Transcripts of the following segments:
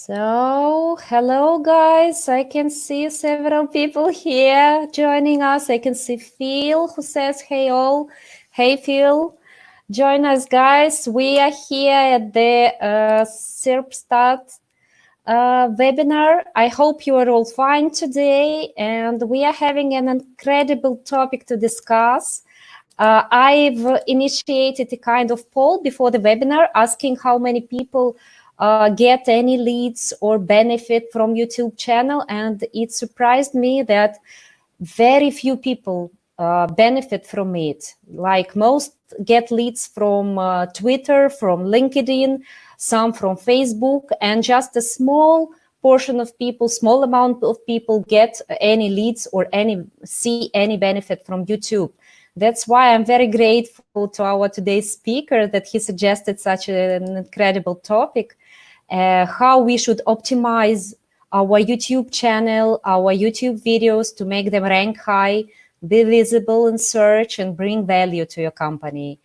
So, hello guys. I can see several people here joining us. I can see Phil who says, hey all. Hey Phil, join us guys. We are here at the Serpstat webinar. I hope you are all fine today, and we are having an incredible topic to discuss. I've initiated a kind of poll before the webinar asking how many people get any leads or benefit from YouTube channel, and it surprised me that very few people benefit from it. Like most get leads from Twitter, from LinkedIn, some from Facebook, and just a small portion of people, small amount of people get any leads or see any benefit from YouTube. That's why I'm very grateful to our today's speaker that he suggested such an incredible topic, how we should optimize our YouTube channel, our YouTube videos to make them rank high, be visible in search, and bring value to your company.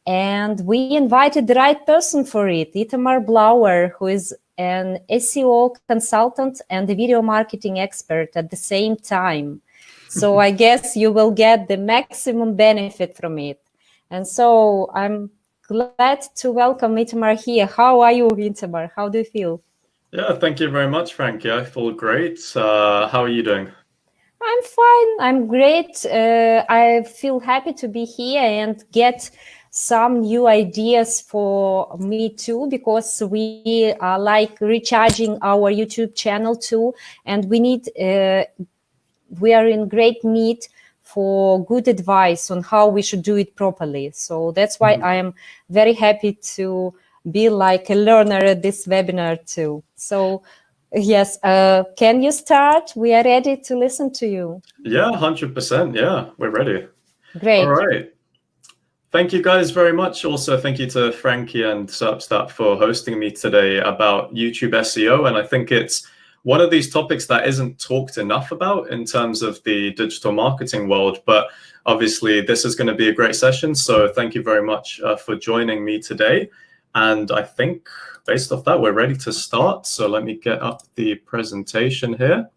And we invited the right person for it, Itamar Blauer, who is an SEO consultant and a video marketing expert at the same time. So I guess you will get the maximum benefit from it. And so I'm glad to welcome Itamar here. How are you, Itamar? How do you feel? Yeah, thank you very much, Frankie. I feel great. How are you doing? I'm fine. I'm great. I feel happy to be here and get some new ideas for me too, because we are like recharging our YouTube channel too, and we need we are in great need for good advice on how we should do it properly. So that's why I am very happy to be like a learner at this webinar too. So yes, can you start? We are ready to listen to you. Yeah, 100%. Yeah, we're ready. Great. All right. Thank you guys very much. Also, thank you to Frankie and Serpstat for hosting me today about YouTube SEO. And I think it's one of these topics that isn't talked enough about in terms of the digital marketing world. But obviously, this is going to be a great session. So thank you very much for joining me today. And I think based off that, we're ready to start. So let me get up the presentation here.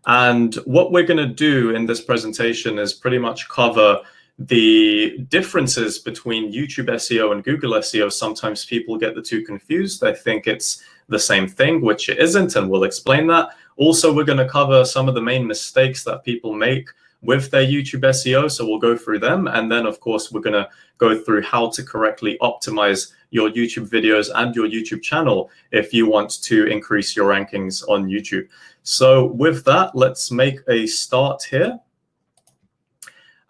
And what we're going to do in this presentation is pretty much cover the differences between YouTube SEO and Google SEO. Sometimes people get the two confused. They think it's the same thing, which it isn't, and we'll explain that. Also, we're going to cover some of the main mistakes that people make with their YouTube SEO, so we'll go through them. And then, of course, we're going to go through how to correctly optimize your YouTube videos and your YouTube channel if you want to increase your rankings on YouTube. So with that, let's make a start here.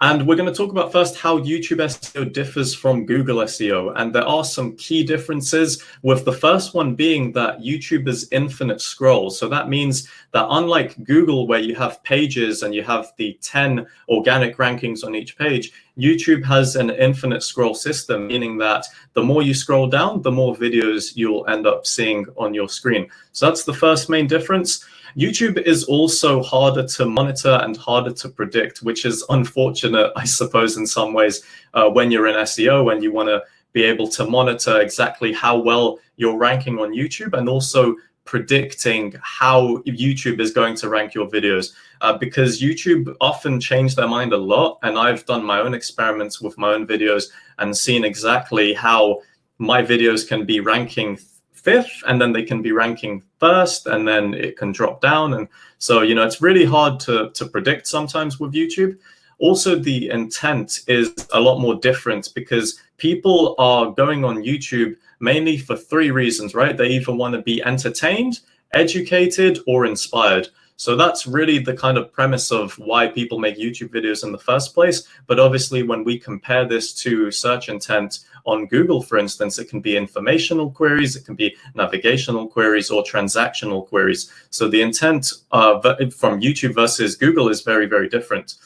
And we're going to talk about first how YouTube SEO differs from Google SEO. And there are some key differences, with the first one being that YouTube is infinite scroll. So that means that unlike Google, where you have pages and you have the 10 organic rankings on each page, YouTube has an infinite scroll system, meaning that the more you scroll down, the more videos you'll end up seeing on your screen. So that's the first main difference. YouTube is also harder to monitor and harder to predict, which is unfortunate, I suppose, in some ways, when you're in SEO and you want to be able to monitor exactly how well you're ranking on YouTube, and also predicting how YouTube is going to rank your videos, because YouTube often change their mind a lot. And I've done my own experiments with my own videos and seen exactly how my videos can be ranking 5th, and then they can be ranking 1st, and then it can drop down. And so, you know, it's really hard to predict sometimes with YouTube. Also, the intent is a lot more different, because people are going on YouTube mainly for 3 reasons, right? They either want to be entertained, educated, or inspired. So that's really the kind of premise of why people make YouTube videos in the first place. But obviously, when we compare this to search intent on Google, for instance, it can be informational queries, it can be navigational queries, or transactional queries. So the intent from YouTube versus Google is very, very different.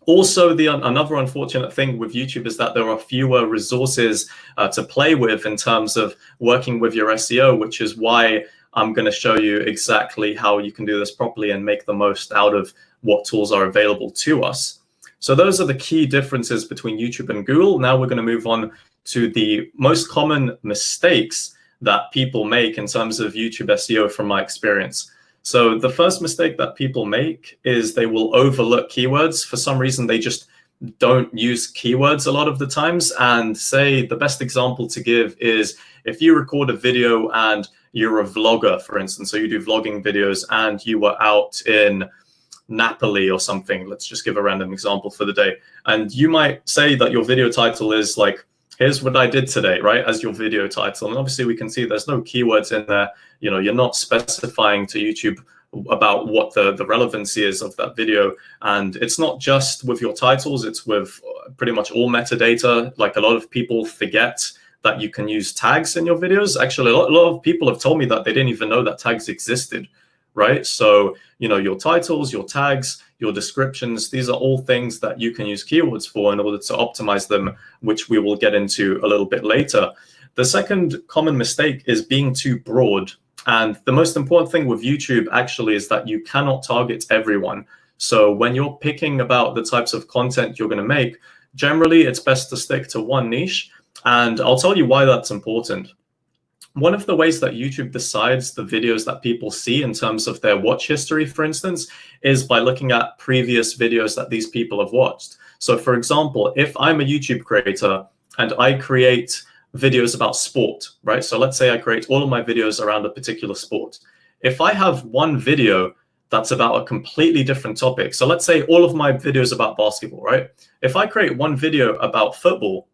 Also, another unfortunate thing with YouTube is that there are fewer resources to play with in terms of working with your SEO, which is why I'm going to show you exactly how you can do this properly and make the most out of what tools are available to us. So those are the key differences between YouTube and Google. Now we're going to move on to the most common mistakes that people make in terms of YouTube SEO from my experience. So the first mistake that people make is they will overlook keywords. For some reason, they just don't use keywords a lot of the times. And say the best example to give is if you record a video and you're a vlogger, for instance, so you do vlogging videos and you were out in Napoli or something. Let's just give a random example for the day. And you might say that your video title is like, here's what I did today, right? As your video title. And obviously we can see there's no keywords in there. You know, you're not specifying to YouTube about what the relevancy is of that video. And it's not just with your titles, it's with pretty much all metadata. Like a lot of people forget that you can use tags in your videos. Actually, a lot of people have told me that they didn't even know that tags existed, right? So, you know, your titles, your tags, your descriptions, these are all things that you can use keywords for in order to optimize them, which we will get into a little bit later. The second common mistake is being too broad. And the most important thing with YouTube actually is that you cannot target everyone. So when you're picking about the types of content you're going to make, generally it's best to stick to one niche. And I'll tell you why that's important. One of the ways that YouTube decides the videos that people see in terms of their watch history, for instance, is by looking at previous videos that these people have watched. So for example, if I'm a YouTube creator and I create videos about sport, right? So let's say I create all of my videos around a particular sport. If I have one video that's about a completely different topic, so let's say all of my videos about basketball, right? If I create one video about football,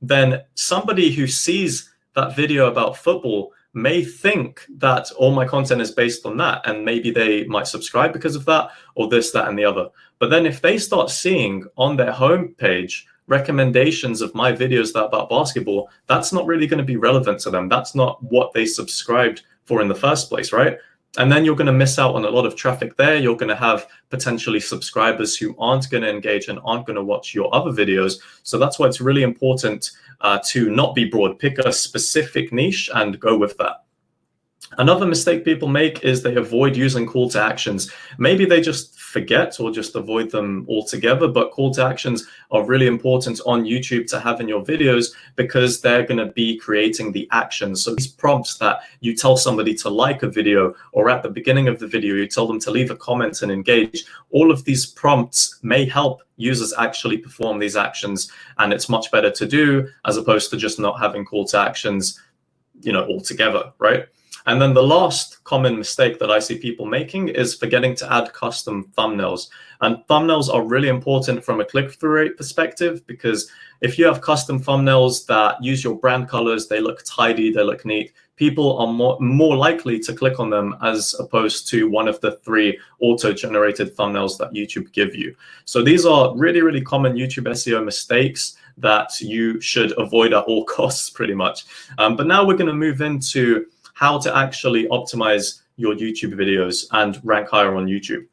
then somebody who sees that video about football may think that all my content is based on that, and maybe they might subscribe because of that, or this, that, and the other. But then if they start seeing on their homepage recommendations of my videos that about basketball, that's not really going to be relevant to them. That's not what they subscribed for in the first place, right? And then you're going to miss out on a lot of traffic there. You're going to have potentially subscribers who aren't going to engage and aren't going to watch your other videos. So that's why it's really important to not be broad. Pick a specific niche and go with that. Another mistake people make is they avoid using call to actions. Maybe they just forget or just avoid them altogether, but call to actions are really important on YouTube to have in your videos because they're going to be creating the actions. So these prompts that you tell somebody to like a video, or at the beginning of the video, you tell them to leave a comment and engage, all of these prompts may help users actually perform these actions. And it's much better to do as opposed to just not having call to actions, you know, altogether, right? And then the last common mistake that I see people making is forgetting to add custom thumbnails. And thumbnails are really important from a click-through rate perspective, because if you have custom thumbnails that use your brand colors, they look tidy, they look neat, people are more likely to click on them as opposed to one of the 3 auto-generated thumbnails that YouTube give you. So these are really, really common YouTube SEO mistakes that you should avoid at all costs, pretty much. But now we're going to move into how to actually optimize your YouTube videos and rank higher on YouTube.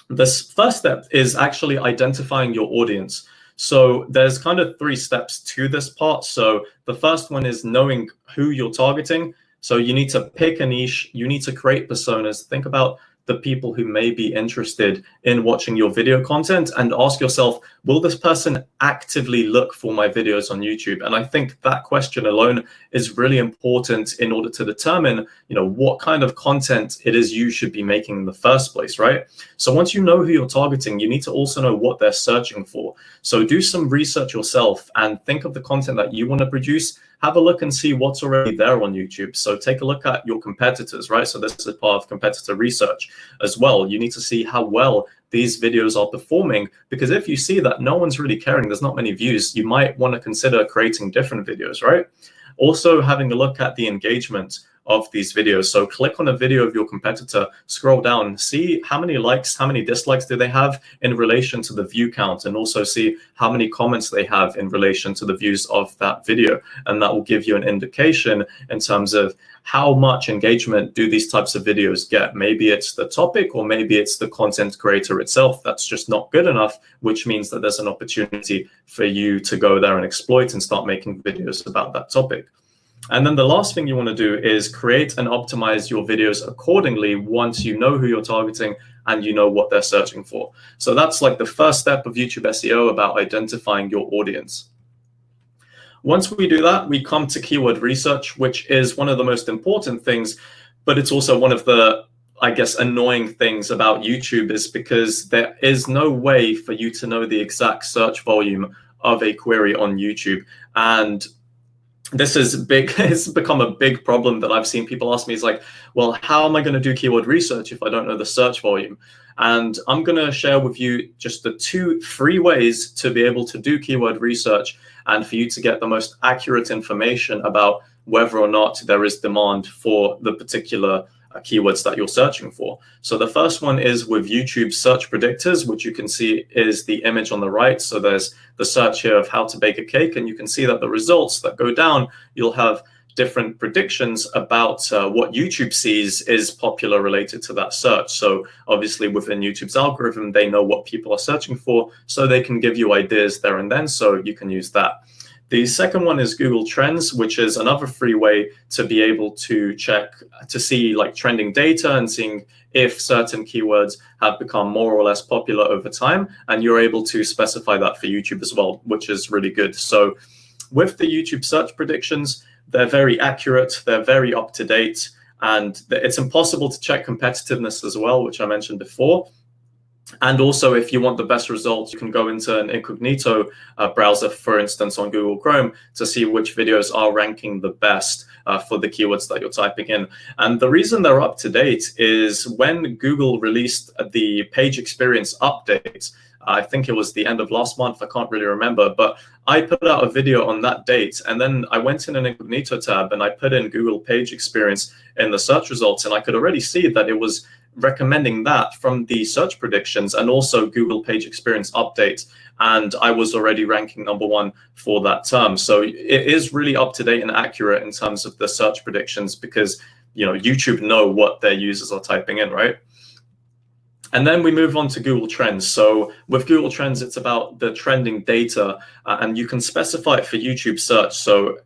This first step is actually identifying your audience. So there's kind of 3 steps to this part. So the first one is knowing who you're targeting. So you need to pick a niche, you need to create personas, think about the people who may be interested in watching your video content, and ask yourself, will this person actively look for my videos on YouTube? And I think that question alone is really important in order to determine, you know, what kind of content it is you should be making in the first place, right? So once you know who you're targeting, you need to also know what they're searching for. So do some research yourself and think of the content that you want to produce. Have a look and see what's already there on YouTube. So take a look at your competitors, right? So this is part of competitor research as well. You need to see how well these videos are performing, because if you see that no one's really caring, there's not many views, you might want to consider creating different videos, right? Also having a look at the engagement of these videos. So click on a video of your competitor, scroll down, see how many likes, how many dislikes do they have in relation to the view count, and also see how many comments they have in relation to the views of that video. And that will give you an indication in terms of how much engagement do these types of videos get. Maybe it's the topic, or maybe it's the content creator itself that's just not good enough, which means that there's an opportunity for you to go there and exploit and start making videos about that topic. And then the last thing you want to do is create and optimize your videos accordingly once you know who you're targeting and you know what they're searching for. So that's like the first step of YouTube SEO, about identifying your audience. Once we do that, we come to keyword research, which is one of the most important things, but it's also one of the, I guess, annoying things about YouTube, is because there is no way for you to know the exact search volume of a query on YouTube. And this is big. It's become a big problem that I've seen people ask me. Is like, well, how am I going to do keyword research if I don't know the search volume? And I'm going to share with you just the 2 free ways to be able to do keyword research and for you to get the most accurate information about whether or not there is demand for the particular keywords that you're searching for. So the first one is with YouTube search predictors, which you can see is the image on the right. So there's the search here of how to bake a cake, and you can see that the results that go down, you'll have different predictions about what YouTube sees is popular related to that search. So obviously within YouTube's algorithm, they know what people are searching for, so they can give you ideas there and then, so you can use that. The second one is Google Trends, which is another free way to be able to check, to see like trending data and seeing if certain keywords have become more or less popular over time. And you're able to specify that for YouTube as well, which is really good. So with the YouTube search predictions, they're very accurate, they're very up to date, and it's impossible to check competitiveness as well, which I mentioned before. And also, if you want the best results, you can go into an incognito browser, for instance, on Google Chrome, to see which videos are ranking the best for the keywords that you're typing in. And the reason they're up to date is when Google released the page experience update, I think it was the end of last month, I can't really remember, but I put out a video on that date, and then I went in an incognito tab and I put in Google page experience in the search results, and I could already see that it was recommending that from the search predictions and also Google page experience update, and I was already ranking #1 for that term. So it is really up to date and accurate in terms of the search predictions, because YouTube know what their users are typing in, right? And then we move on to Google Trends. So with Google Trends, it's about the trending data, and you can specify it for YouTube search. So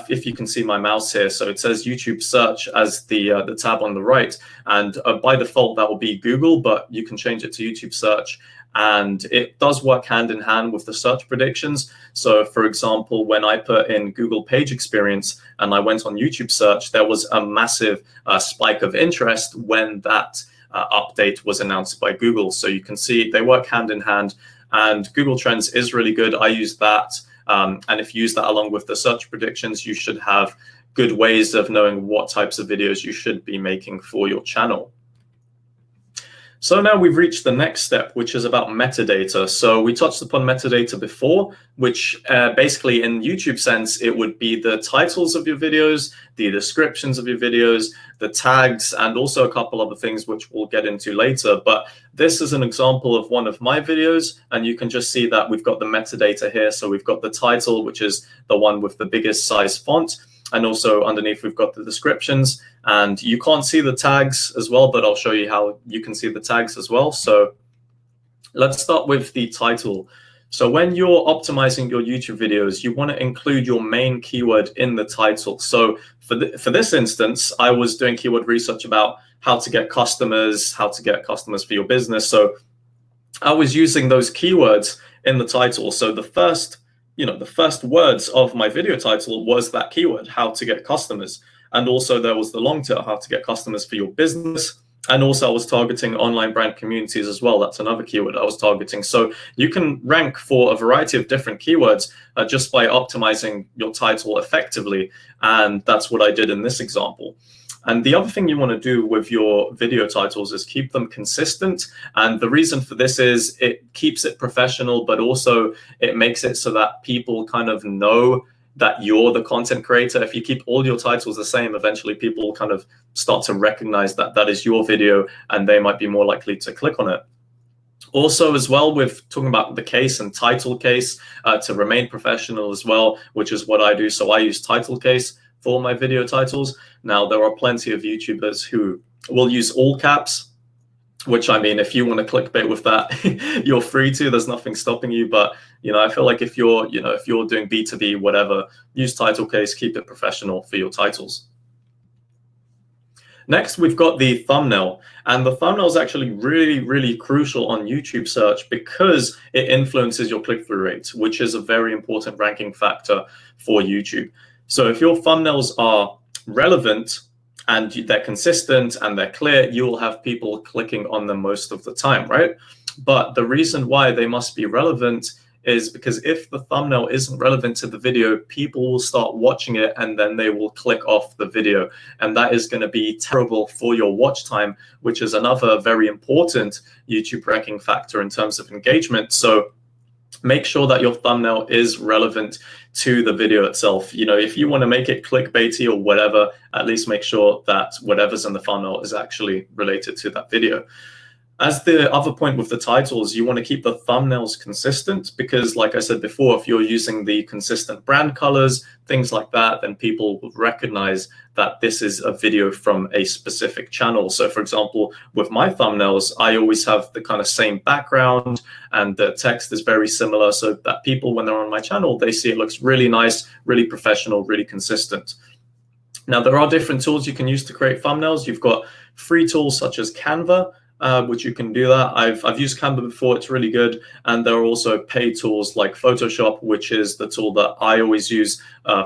if you can see my mouse here, so it says YouTube search as the tab on the right, and by default that will be Google, but you can change it to YouTube search, and it does work hand in hand with the search predictions. So for example, when I put in Google page experience and I went on YouTube search, there was a massive spike of interest when that update was announced by Google. So you can see they work hand in hand, and Google Trends is really good. I use that. And if you use that along with the search predictions, you should have good ways of knowing what types of videos you should be making for your channel. So now we've reached the next step, which is about metadata. So we touched upon metadata before, which basically in YouTube sense, it would be the titles of your videos, the descriptions of your videos, the tags, and also a couple other things which we'll get into later. But this is an example of one of my videos, and you can just see that we've got the metadata here. So we've got the title, which is the one with the biggest size font. And also underneath, we've got the descriptions, and you can't see the tags as well, but I'll show you how you can see the tags as well. So let's start with the title. So when you're optimizing your YouTube videos, you want to include your main keyword in the title. So for this instance, I was doing keyword research about how to get customers for your business. So I was using those keywords in the title. So the first words of my video title was that keyword, how to get customers. And also there was the long tail, how to get customers for your business. And also I was targeting online brand communities as well. That's another keyword I was targeting. So you can rank for a variety of different keywords just by optimizing your title effectively. And that's what I did in this example. And the other thing you want to do with your video titles is keep them consistent. And the reason for this is it keeps it professional, but also it makes it so that people kind of know that you're the content creator. If you keep all your titles the same, eventually people kind of start to recognize that that is your video, and they might be more likely to click on it. Also as well, with talking about the case and title case, to remain professional as well, which is what I do. So I use title case for my video titles. Now, there are plenty of YouTubers who will use all caps, which, I mean, if you want to clickbait with that, you're free to. There's nothing stopping you. But, I feel like if you're doing B2B, whatever, use title case, keep it professional for your titles. Next, we've got the thumbnail, and the thumbnail is actually really, really crucial on YouTube search because it influences your click-through rate, which is a very important ranking factor for YouTube. So if your thumbnails are relevant and they're consistent and they're clear, you will have people clicking on them most of the time, right? But the reason why they must be relevant is because if the thumbnail isn't relevant to the video, people will start watching it and then they will click off the video. And that is going to be terrible for your watch time, which is another very important YouTube ranking factor in terms of engagement. So make sure that your thumbnail is relevant to the video itself. You know, if you want to make it clickbaity or whatever, at least make sure that whatever's in the thumbnail is actually related to that video. As the other point with the titles, you want to keep the thumbnails consistent because, like I said before, if you're using the consistent brand colors, things like that, then people will recognize that this is a video from a specific channel. So for example, with my thumbnails, I always have the kind of same background and the text is very similar so that people, when they're on my channel, they see it looks really nice, really professional, really consistent. Now, there are different tools you can use to create thumbnails. You've got free tools such as Canva, which you can do that. I've used Canva before, it's really good. And there are also paid tools like Photoshop, which is the tool that I always use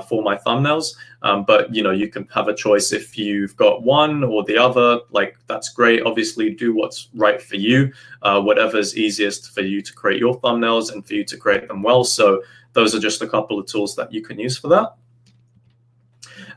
for my thumbnails. But you know, you can have a choice if you've got one or the other, like that's great. Obviously do what's right for you, whatever's easiest for you to create your thumbnails and for you to create them well. So those are just a couple of tools that you can use for that.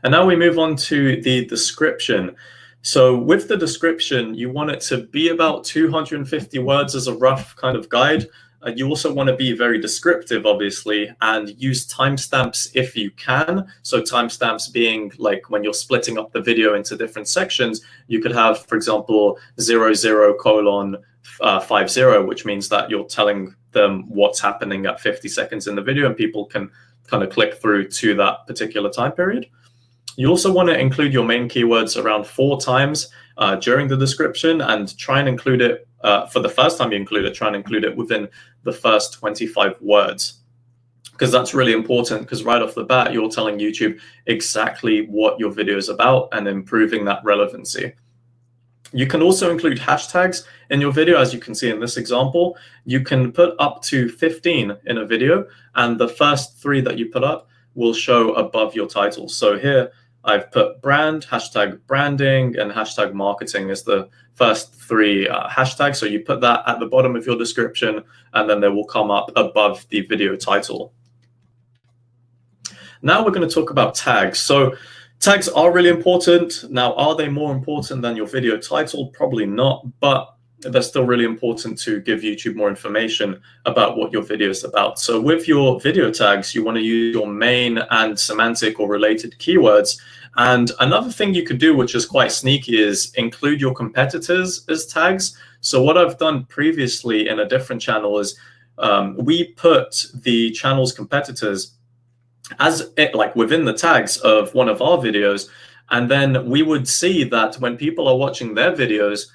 And now we move on to the description. So with the description, you want it to be about 250 words as a rough kind of guide. You also want to be very descriptive, obviously, and use timestamps if you can. So timestamps being like when you're splitting up the video into different sections, you could have, for example, 00:50, which means that you're telling them what's happening at 50 seconds in the video and people can kind of click through to that particular time period. You also want to include your main keywords around 4 times during the description and try and include it for the first time you include it, try and include it within the first 25 words. Because that's really important because right off the bat, you're telling YouTube exactly what your video is about and improving that relevancy. You can also include hashtags in your video, as you can see in this example. You can put up to 15 in a video, and the first 3 that you put up will show above your title. So here, I've put brand, hashtag branding, and hashtag marketing as the first 3 hashtags. So you put that at the bottom of your description, and then they will come up above the video title. Now we're going to talk about tags. So tags are really important. Now, are they more important than your video title? Probably not, but they're still really important to give YouTube more information about what your video is about. So with your video tags, you want to use your main and semantic or related keywords. And another thing you could do, which is quite sneaky, is include your competitors as tags. So what I've done previously in a different channel is we put the channel's competitors as like within the tags of one of our videos. And then we would see that when people are watching their videos,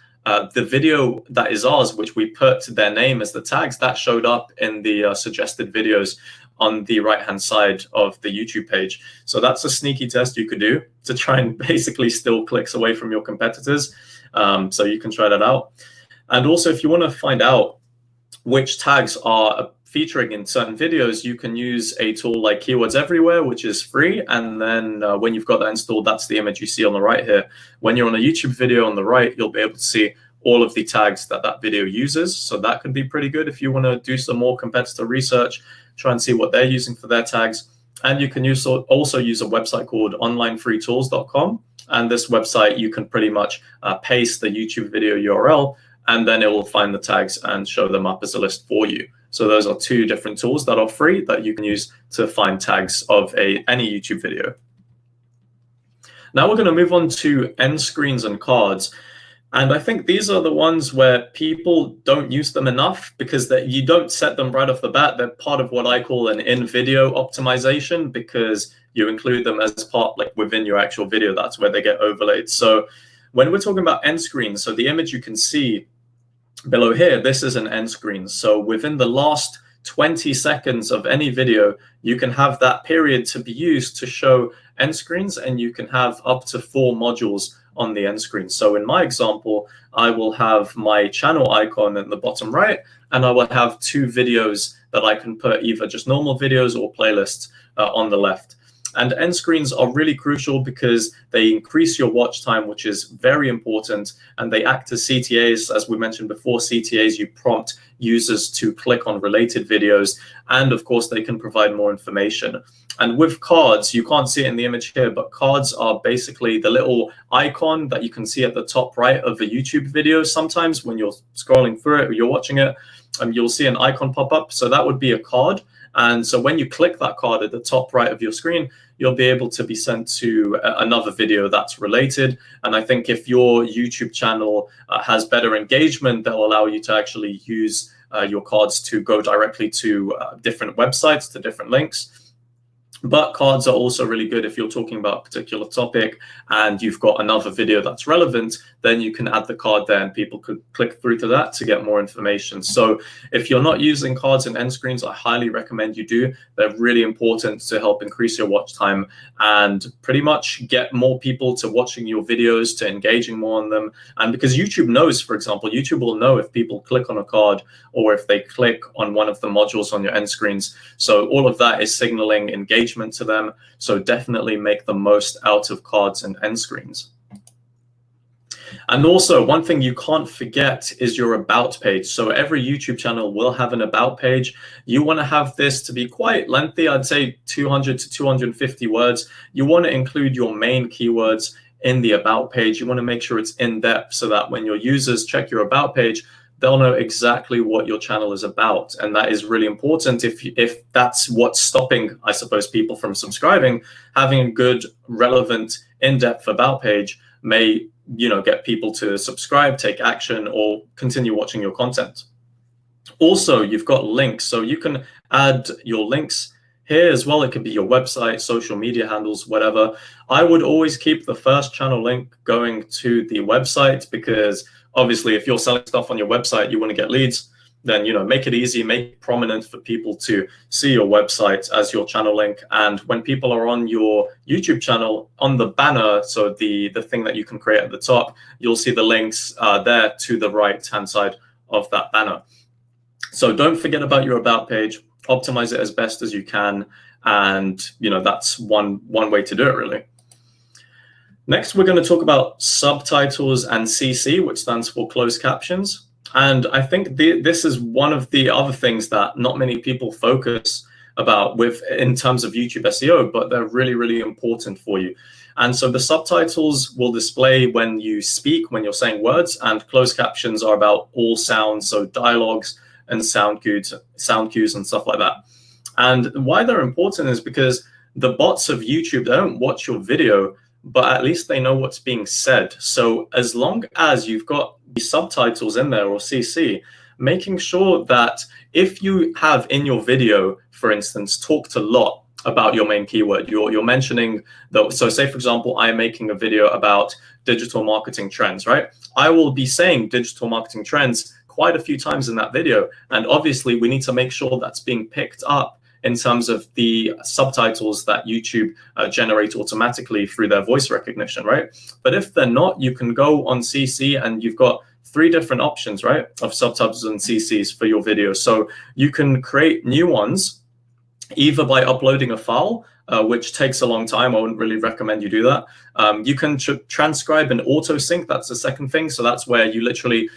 the video that is ours, which we put their name as the tags, that showed up in the suggested videos on the right-hand side of the YouTube page. So that's a sneaky test you could do to try and basically steal clicks away from your competitors. So you can try that out. And also, if you want to find out which tags are featuring in certain videos, you can use a tool like Keywords Everywhere, which is free. And then when you've got that installed, that's the image you see on the right here. When you're on a YouTube video on the right, you'll be able to see all of the tags that that video uses. So that could be pretty good if you want to do some more competitor research, try and see what they're using for their tags. And you can also use a website called onlinefreetools.com. And this website, you can pretty much paste the YouTube video URL, and then it will find the tags and show them up as a list for you. So those are 2 different tools that are free that you can use to find tags of any YouTube video. Now we're going to move on to end screens and cards. And I think these are the ones where people don't use them enough because you don't set them right off the bat. They're part of what I call an in-video optimization because you include them as part, like within your actual video. That's where they get overlaid. So when we're talking about end screens, so the image you can see below here, this is an end screen. So within the last 20 seconds of any video, you can have that period to be used to show end screens, and you can have up to 4 modules on the end screen. So in my example, I will have my channel icon in the bottom right, and I will have 2 videos that I can put, either just normal videos or playlists on the left. And end screens are really crucial because they increase your watch time, which is very important. And they act as CTAs. As we mentioned before, CTAs, you prompt users to click on related videos. And of course, they can provide more information. And with cards, you can't see it in the image here, but cards are basically the little icon that you can see at the top right of a YouTube video. Sometimes when you're scrolling through it or you're watching it, you'll see an icon pop up. So that would be a card. And so when you click that card at the top right of your screen, you'll be able to be sent to another video that's related. And I think if your YouTube channel has better engagement, they'll allow you to actually use your cards to go directly to different websites, to different links. But cards are also really good if you're talking about a particular topic and you've got another video that's relevant, then you can add the card there and people could click through to that to get more information. So if you're not using cards and end screens, I highly recommend you do. They're really important to help increase your watch time and pretty much get more people to watching your videos, to engaging more on them. And because YouTube knows, for example, YouTube will know if people click on a card or if they click on one of the modules on your end screens. So all of that is signaling engagement to them. So definitely make the most out of cards and end screens. And also, one thing you can't forget is your about page. So every YouTube channel will have an about page. You want to have this to be quite lengthy. I'd say 200 to 250 words. You want to include your main keywords in the about page. You want to make sure it's in depth so that when your users check your about page, they'll know exactly what your channel is about. And that is really important if that's what's stopping, I suppose, people from subscribing. Having a good, relevant, in-depth about page may, get people to subscribe, take action, or continue watching your content. Also, you've got links. So you can add your links here as well. It could be your website, social media handles, whatever. I would always keep the first channel link going to the website because obviously, if you're selling stuff on your website, you want to get leads, then, make it easy, make it prominent for people to see your website as your channel link. And when people are on your YouTube channel, on the banner, so the thing that you can create at the top, you'll see the links there to the right-hand side of that banner. So don't forget about your about page, optimize it as best as you can. And, that's one way to do it, really. Next, we're going to talk about subtitles and CC, which stands for closed captions. And I think this is one of the other things that not many people focus about in terms of YouTube SEO, but they're really, really important for you. And so the subtitles will display when you speak, when you're saying words, and closed captions are about all sounds, so dialogues and sound cues and stuff like that. And why they're important is because the bots of YouTube, they don't watch your video, but at least they know what's being said. So as long as you've got the subtitles in there or CC, making sure that if you have in your video, for instance, talked a lot about your main keyword, you're mentioning, so say, for example, I'm making a video about digital marketing trends, right? I will be saying digital marketing trends quite a few times in that video. And obviously, we need to make sure that's being picked up in terms of the subtitles that YouTube generate automatically through their voice recognition, right? But if they're not, you can go on CC and you've got 3 different options, right, of subtitles and CCs for your video. So you can create new ones either by uploading a file, which takes a long time. I wouldn't really recommend you do that. You can transcribe and auto sync. That's the second thing. So that's where you literally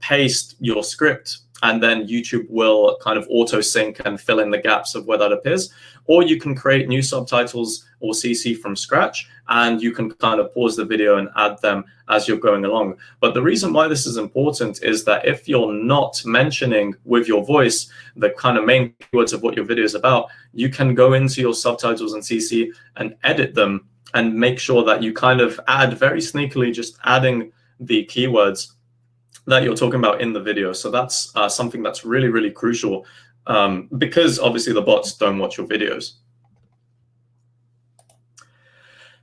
paste your script and then YouTube will kind of auto sync and fill in the gaps of where that appears. Or you can create new subtitles or CC from scratch, and you can kind of pause the video and add them as you're going along. But the reason why this is important is that if you're not mentioning with your voice the kind of main keywords of what your video is about, you can go into your subtitles and CC and edit them and make sure that you kind of add very sneakily, just adding the keywords that you're talking about in the video. So that's something that's really, really crucial because obviously the bots don't watch your videos.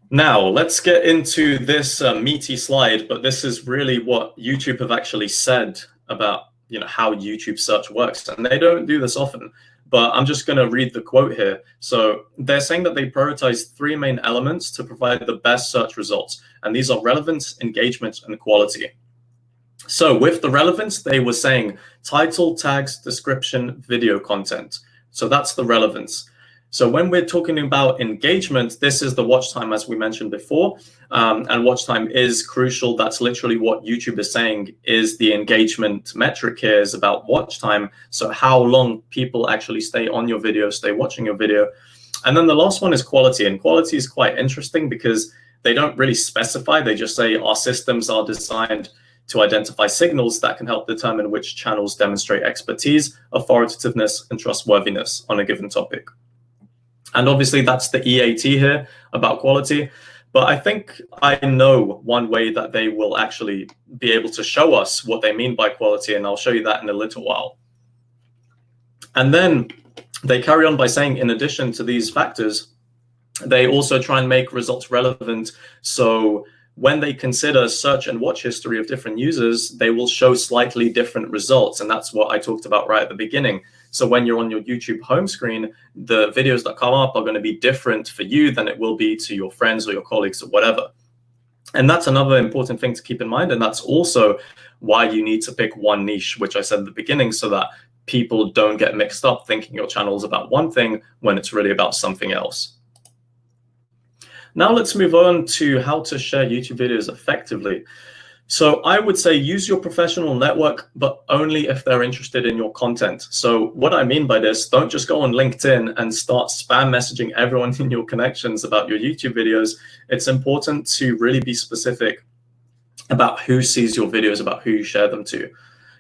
Now, let's get into this meaty slide, but this is really what YouTube have actually said about how YouTube search works. And they don't do this often, but I'm just going to read the quote here. So they're saying that they prioritize 3 main elements to provide the best search results. And these are relevance, engagement, and quality. So with the relevance, they were saying title, tags, description, video content. So that's the relevance. So when we're talking about engagement, this is the watch time, as we mentioned before. And watch time is crucial. That's literally what YouTube is saying is the engagement metric here is about watch time. So how long people actually stay on your video, stay watching your video. And then the last one is quality. And quality is quite interesting because they don't really specify. They just say our systems are designed to identify signals that can help determine which channels demonstrate expertise, authoritativeness, and trustworthiness on a given topic. And obviously that's the EAT here about quality. But I think I know one way that they will actually be able to show us what they mean by quality, and I'll show you that in a little while. And then they carry on by saying, in addition to these factors, they also try and make results relevant. So when they consider search and watch history of different users, they will show slightly different results. And that's what I talked about right at the beginning. So when you're on your YouTube home screen, the videos that come up are going to be different for you than it will be to your friends or your colleagues or whatever. And that's another important thing to keep in mind. And that's also why you need to pick one niche, which I said at the beginning, so that people don't get mixed up thinking your channel is about one thing when it's really about something else. Now let's move on to how to share YouTube videos effectively. So I would say use your professional network, but only if they're interested in your content. So what I mean by this, don't just go on LinkedIn and start spam messaging everyone in your connections about your YouTube videos. It's important to really be specific about who sees your videos, about who you share them to.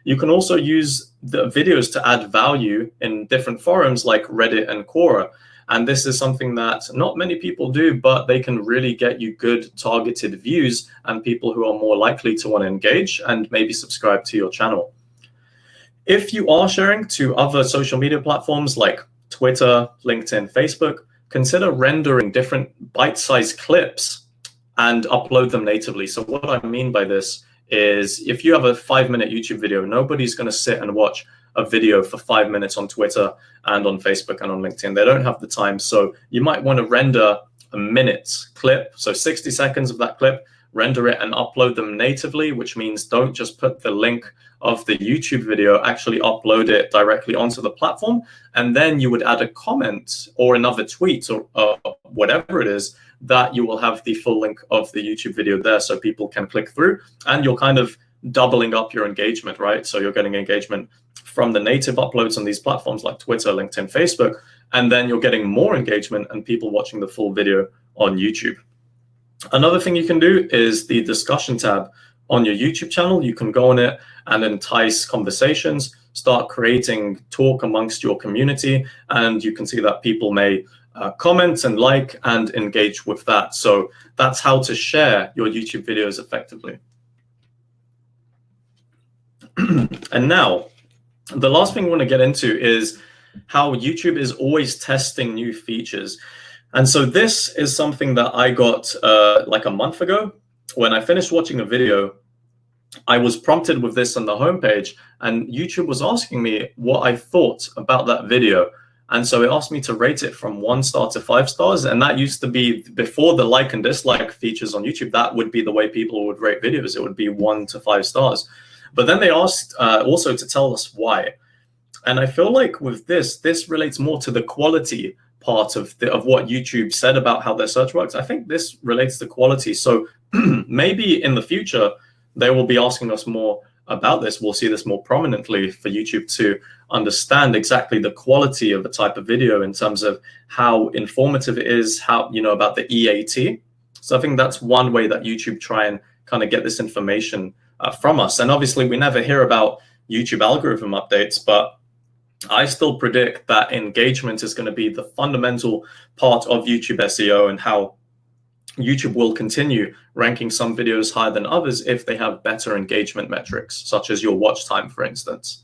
You can also use the videos to add value in different forums like Reddit and Quora. And this is something that not many people do, but they can really get you good targeted views and people who are more likely to want to engage and maybe subscribe to your channel. If you are sharing to other social media platforms like Twitter, LinkedIn, Facebook, consider rendering different bite-sized clips and upload them natively. So what I mean by this is if you have a 5-minute YouTube video, nobody's going to sit and watch a video for 5 minutes on Twitter and on Facebook and on LinkedIn. They don't have the time. So you might want to render a minute clip. So 60 seconds of that clip, render it and upload them natively, which means don't just put the link of the YouTube video, actually upload it directly onto the platform. And then you would add a comment or another tweet or whatever it is that you will have the full link of the YouTube video there so people can click through, and you're kind of doubling up your engagement, right? So you're getting engagement from the native uploads on these platforms like Twitter, LinkedIn, Facebook, and then you're getting more engagement and people watching the full video on YouTube. Another thing you can do is the discussion tab on your YouTube channel. You can go on it and entice conversations, start creating talk amongst your community, and you can see that people may comment and like and engage with that. So that's how to share your YouTube videos effectively. And now, the last thing we want to get into is how YouTube is always testing new features. And so this is something that I got like a month ago. When I finished watching a video, I was prompted with this on the homepage, and YouTube was asking me what I thought about that video. And so it asked me to rate it from 1 star to 5 stars. And that used to be before the like and dislike features on YouTube. That would be the way people would rate videos. It would be 1 to 5 stars. But then they asked also to tell us why. And I feel like with this relates more to the quality part of what YouTube said about how their search works. I think this relates to quality. So maybe in the future, they will be asking us more about this. We'll see this more prominently for YouTube to understand exactly the quality of a type of video in terms of how informative it is, how, about the EAT. So I think that's one way that YouTube try and kind of get this information from us. And obviously we never hear about YouTube algorithm updates, but I still predict that engagement is going to be the fundamental part of YouTube SEO, and how YouTube will continue ranking some videos higher than others if they have better engagement metrics, such as your watch time, for instance.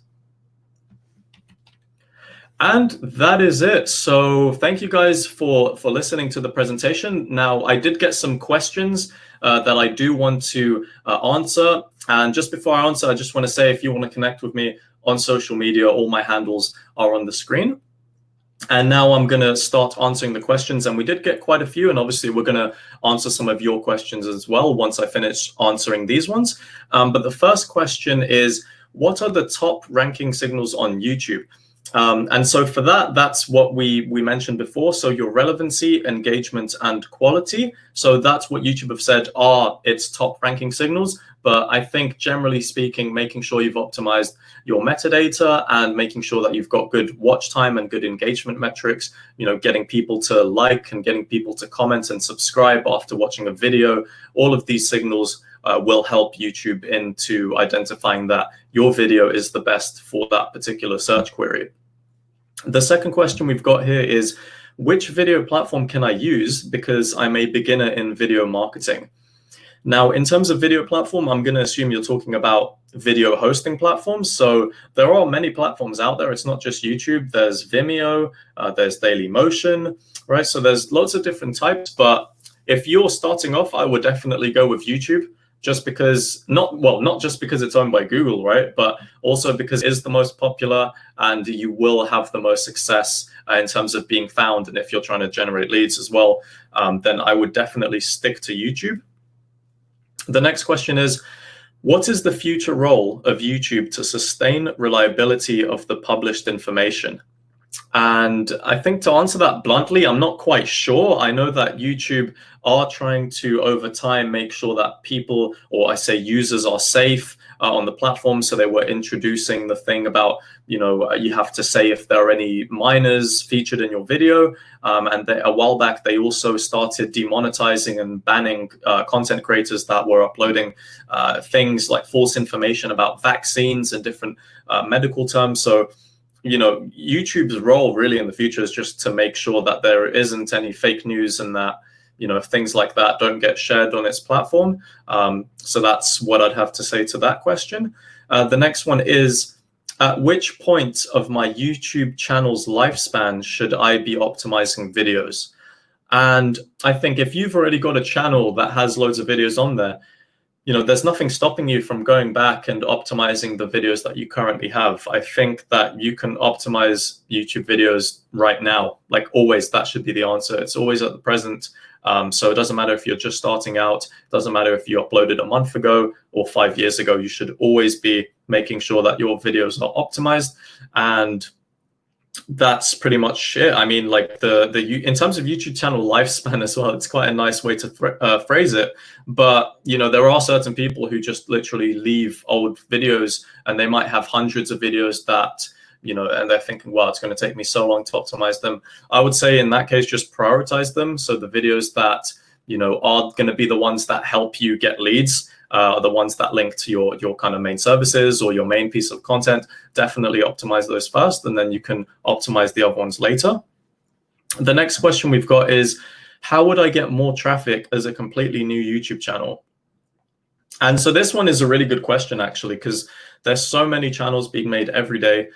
And that is it. So thank you guys for listening to the presentation. Now, I did get some questions that I do want to answer. And just before I answer, I just want to say, if you want to connect with me on social media, all my handles are on the screen. And now I'm going to start answering the questions. And we did get quite a few. And obviously, we're going to answer some of your questions as well once I finish answering these ones. But the first question is, what are the top ranking signals on YouTube? And so for that, that's what we mentioned before. So your relevancy, engagement, and quality. So that's what YouTube have said are its top ranking signals. But I think generally speaking, making sure you've optimized your metadata and making sure that you've got good watch time and good engagement metrics, getting people to like and getting people to comment and subscribe after watching a video, all of these signals will help YouTube into identifying that your video is the best for that particular search query. The second question we've got here is, which video platform can I use because I'm a beginner in video marketing? Now, in terms of video platform, I'm going to assume you're talking about video hosting platforms. So there are many platforms out there. It's not just YouTube. There's Vimeo, there's Dailymotion, right? So there's lots of different types. But if you're starting off, I would definitely go with YouTube. Just because, not just because it's owned by Google, right? But also because it is the most popular and you will have the most success in terms of being found. And if you're trying to generate leads as well, then I would definitely stick to YouTube. The next question is, what is the future role of YouTube to sustain reliability of the published information? And I think to answer that bluntly, I'm not quite sure. I know that YouTube are trying to, over time, make sure that people, or I say users, are safe on the platform. So they were introducing the thing about, you have to say if there are any minors featured in your video. And a while back, they also started demonetizing and banning content creators that were uploading things like false information about vaccines and different medical terms. So YouTube's role really in the future is just to make sure that there isn't any fake news and that, things like that don't get shared on its platform. So that's what I'd have to say to that question. The next one is, at which point of my YouTube channel's lifespan should I be optimizing videos? And I think if you've already got a channel that has loads of videos on there, there's nothing stopping you from going back and optimizing the videos that you currently have. I think that you can optimize YouTube videos right now. Like always, that should be the answer. It's always at the present. So it doesn't matter if you're just starting out. It doesn't matter if you uploaded a month ago or 5 years ago. You should always be making sure that your videos are optimized. And that's pretty much it. I mean, like in terms of YouTube channel lifespan as well, it's quite a nice way to phrase it. But there are certain people who just literally leave old videos, and they might have hundreds of videos that and they're thinking, well, it's going to take me so long to optimize them. I would say in that case, just prioritize them. So the videos that are going to be the ones that help you get leads, are the ones that link to your kind of main services or your main piece of content. Definitely optimize those first, and then you can optimize the other ones later. The next question we've got is, how would I get more traffic as a completely new YouTube channel? And so this one is a really good question, actually, because there's so many channels being made every day,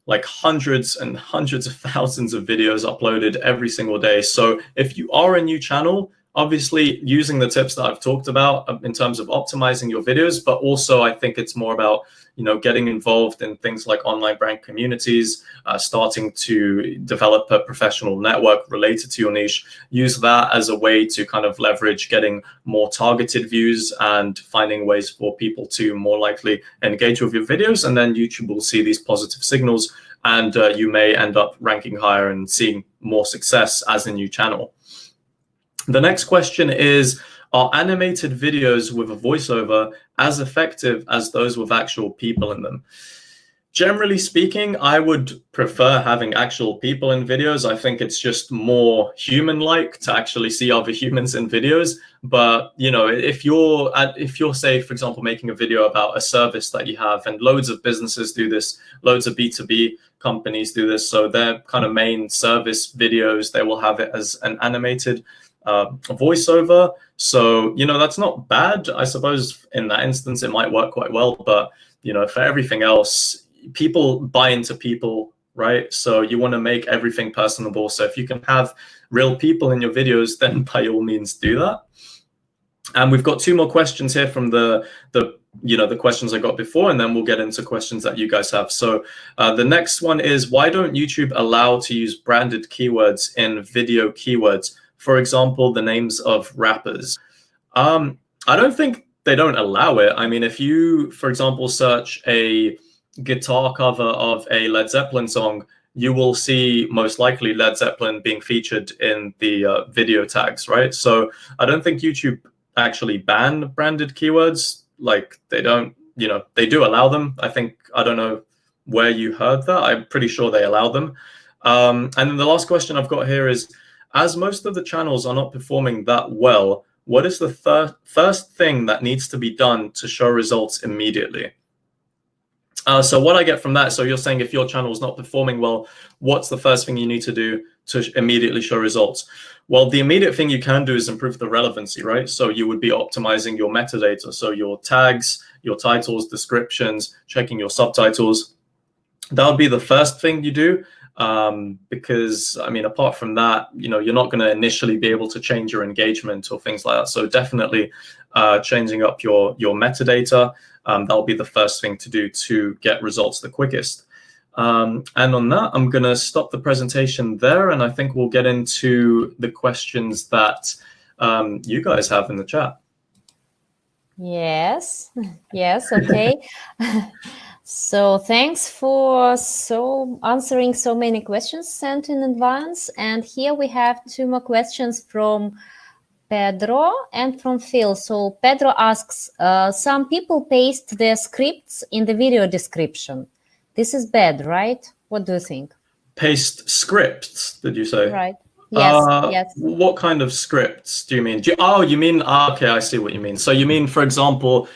like hundreds and hundreds of thousands of videos uploaded every single day. So if you are a new channel, obviously using the tips that I've talked about in terms of optimizing your videos, but also I think it's more about, getting involved in things like online brand communities, starting to develop a professional network related to your niche. Use that as a way to kind of leverage getting more targeted views and finding ways for people to more likely engage with your videos. And then YouTube will see these positive signals, and you may end up ranking higher and seeing more success as a new channel. The next question is, are animated videos with a voiceover as effective as those with actual people in them? Generally speaking, I would prefer having actual people in videos. I think it's just more human-like to actually see other humans in videos. But if you're say, for example, making a video about a service that you have, and loads of businesses do this, loads of B2B companies do this. So their kind of main service videos, they will have it as an animated voiceover. So that's not bad. I suppose in that instance it might work quite well, but for everything else, people buy into people, right? So you want to make everything personable. So if you can have real people in your videos, then by all means do that. And we've got 2 more questions here from the questions I got before, and then we'll get into questions that you guys have. So the next one is, why don't YouTube allow to use branded keywords in video keywords? For example, the names of rappers. I don't think they don't allow it. I mean, if you, for example, search a guitar cover of a Led Zeppelin song, you will see most likely Led Zeppelin being featured in the video tags, right? So I don't think YouTube actually ban branded keywords. Like, they don't, they do allow them. I don't know where you heard that. I'm pretty sure they allow them. And then the last question I've got here is, as most of the channels are not performing that well, what is the first thing that needs to be done to show results immediately? So what I get from that, so you're saying if your channel is not performing well, what's the first thing you need to do to immediately show results? Well, the immediate thing you can do is improve the relevancy, right? So you would be optimizing your metadata. So your tags, your titles, descriptions, checking your subtitles. That would be the first thing you do. Because, I mean, apart from that, you're not going to initially be able to change your engagement or things like that. So definitely changing up your metadata. That'll be the first thing to do to get results the quickest. And on that, I'm going to stop the presentation there, and I think we'll get into the questions that you guys have in the chat. Yes, okay. So thanks for answering so many questions sent in advance. And here we have 2 more questions from Pedro and from Phil. So Pedro asks, some people paste their scripts in the video description. This is bad, right? What do you think? Paste scripts, did you say? Right. Yes, yes. What kind of scripts do you mean? You mean, okay, I see what you mean. So you mean, for example,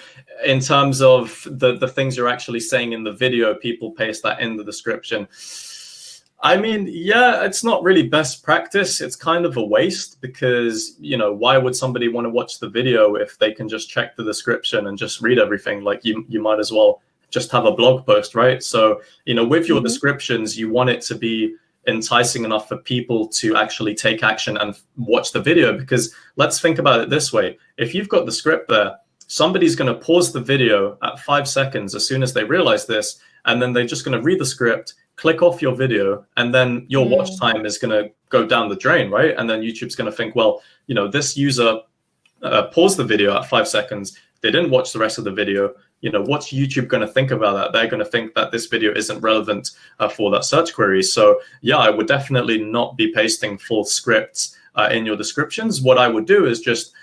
in terms of the things you're actually saying in the video, people paste that in the description. I mean, yeah, it's not really best practice. It's kind of a waste because, why would somebody want to watch the video if they can just check the description and just read everything? Like, you might as well just have a blog post, right? So, with your descriptions, you want it to be enticing enough for people to actually take action and watch the video. Because let's think about it this way. If you've got the script there, somebody's going to pause the video at 5 seconds as soon as they realize this, and then they're just going to read the script, click off your video, and then your watch time is going to go down the drain, right? And then YouTube's going to think, well, this user paused the video at 5 seconds. They didn't watch the rest of the video. What's YouTube going to think about that? They're going to think that this video isn't relevant for that search query. So yeah, I would definitely not be pasting full scripts in your descriptions. What I would do is just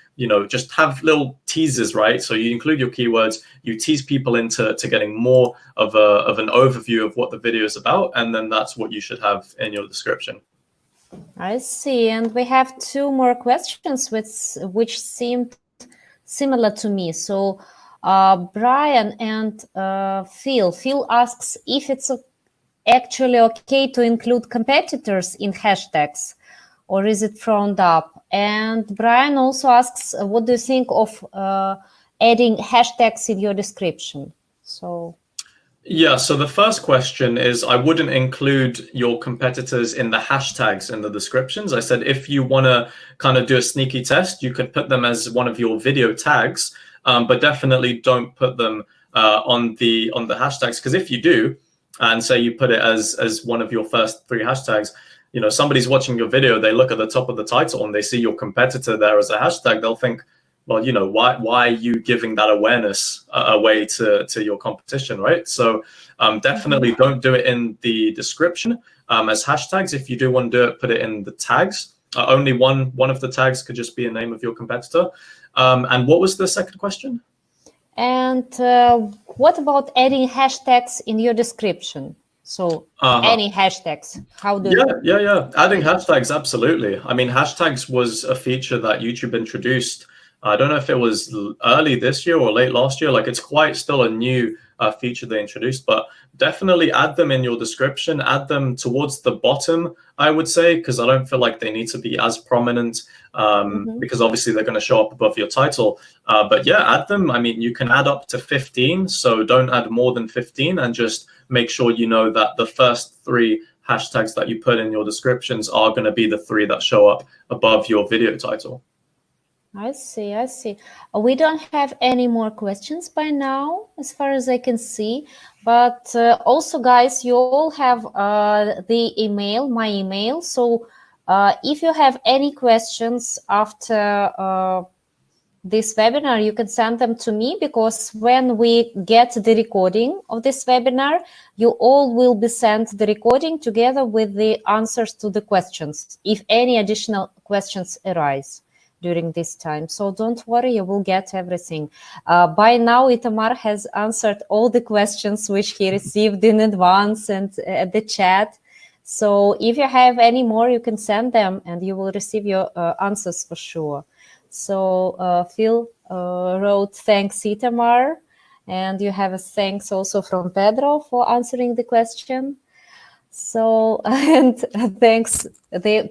have little teasers, right? So you include your keywords, you tease people into getting more of an overview of what the video is about, and then that's what you should have in your description. I see. And we have 2 more questions which seemed similar to me. So Brian and Phil. Phil asks if it's actually okay to include competitors in hashtags, or is it frowned up? And Brian also asks, what do you think of adding hashtags in your description? So yeah, so the first question is, I wouldn't include your competitors in the hashtags in the descriptions. I said if you want to kind of do a sneaky test, you could put them as one of your video tags, but definitely don't put them on the hashtags, because if you do, and say you put it as one of your first 3 hashtags, somebody's watching your video, they look at the top of the title and they see your competitor there as a hashtag, they'll think, well, why are you giving that awareness away to your competition, right? So definitely don't do it in the description as hashtags. If you do want to do it, put it in the tags. Only one of the tags could just be a name of your competitor. And what was the second question? And what about adding hashtags in your description? So any hashtags, how do you? Yeah. Adding hashtags, absolutely. I mean, hashtags was a feature that YouTube introduced. I don't know if it was early this year or late last year. Like, it's quite still a new feature they introduced, but definitely add them in your description, add them towards the bottom, I would say, because I don't feel like they need to be as prominent because obviously they're going to show up above your title. But yeah, add them. I mean, you can add up to 15, so don't add more than 15, and just make sure that the first 3 hashtags that you put in your descriptions are going to be the 3 that show up above your video title. I see, I see. We don't have any more questions by now, as far as I can see. But also, guys, you all have the email, my email. So if you have any questions after this webinar, you can send them to me, because when we get the recording of this webinar, you all will be sent the recording together with the answers to the questions, if any additional questions arise during this time. So don't worry, you will get everything. By now, Itamar has answered all the questions which he received in advance and at the chat. So if you have any more, you can send them and you will receive your answers for sure. So Phil wrote, thanks, Itamar. And you have a thanks also from Pedro for answering the question. So, and thanks,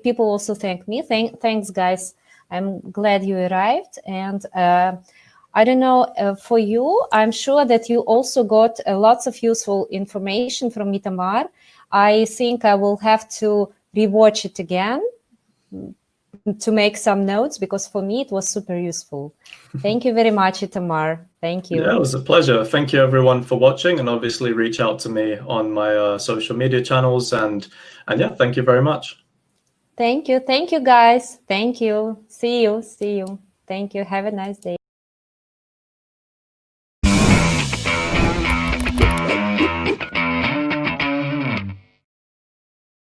people also thank me. Thanks, guys. I'm glad you arrived. And I don't know, for you, I'm sure that you also got lots of useful information from Itamar. I think I will have to rewatch it again to make some notes, because for me it was super useful. Thank you very much, Itamar. Thank you. Yeah, it was a pleasure. Thank you everyone for watching, and obviously reach out to me on my social media channels, and yeah, thank you very much. Thank you, guys. Thank you. See you. Thank you. Have a nice day.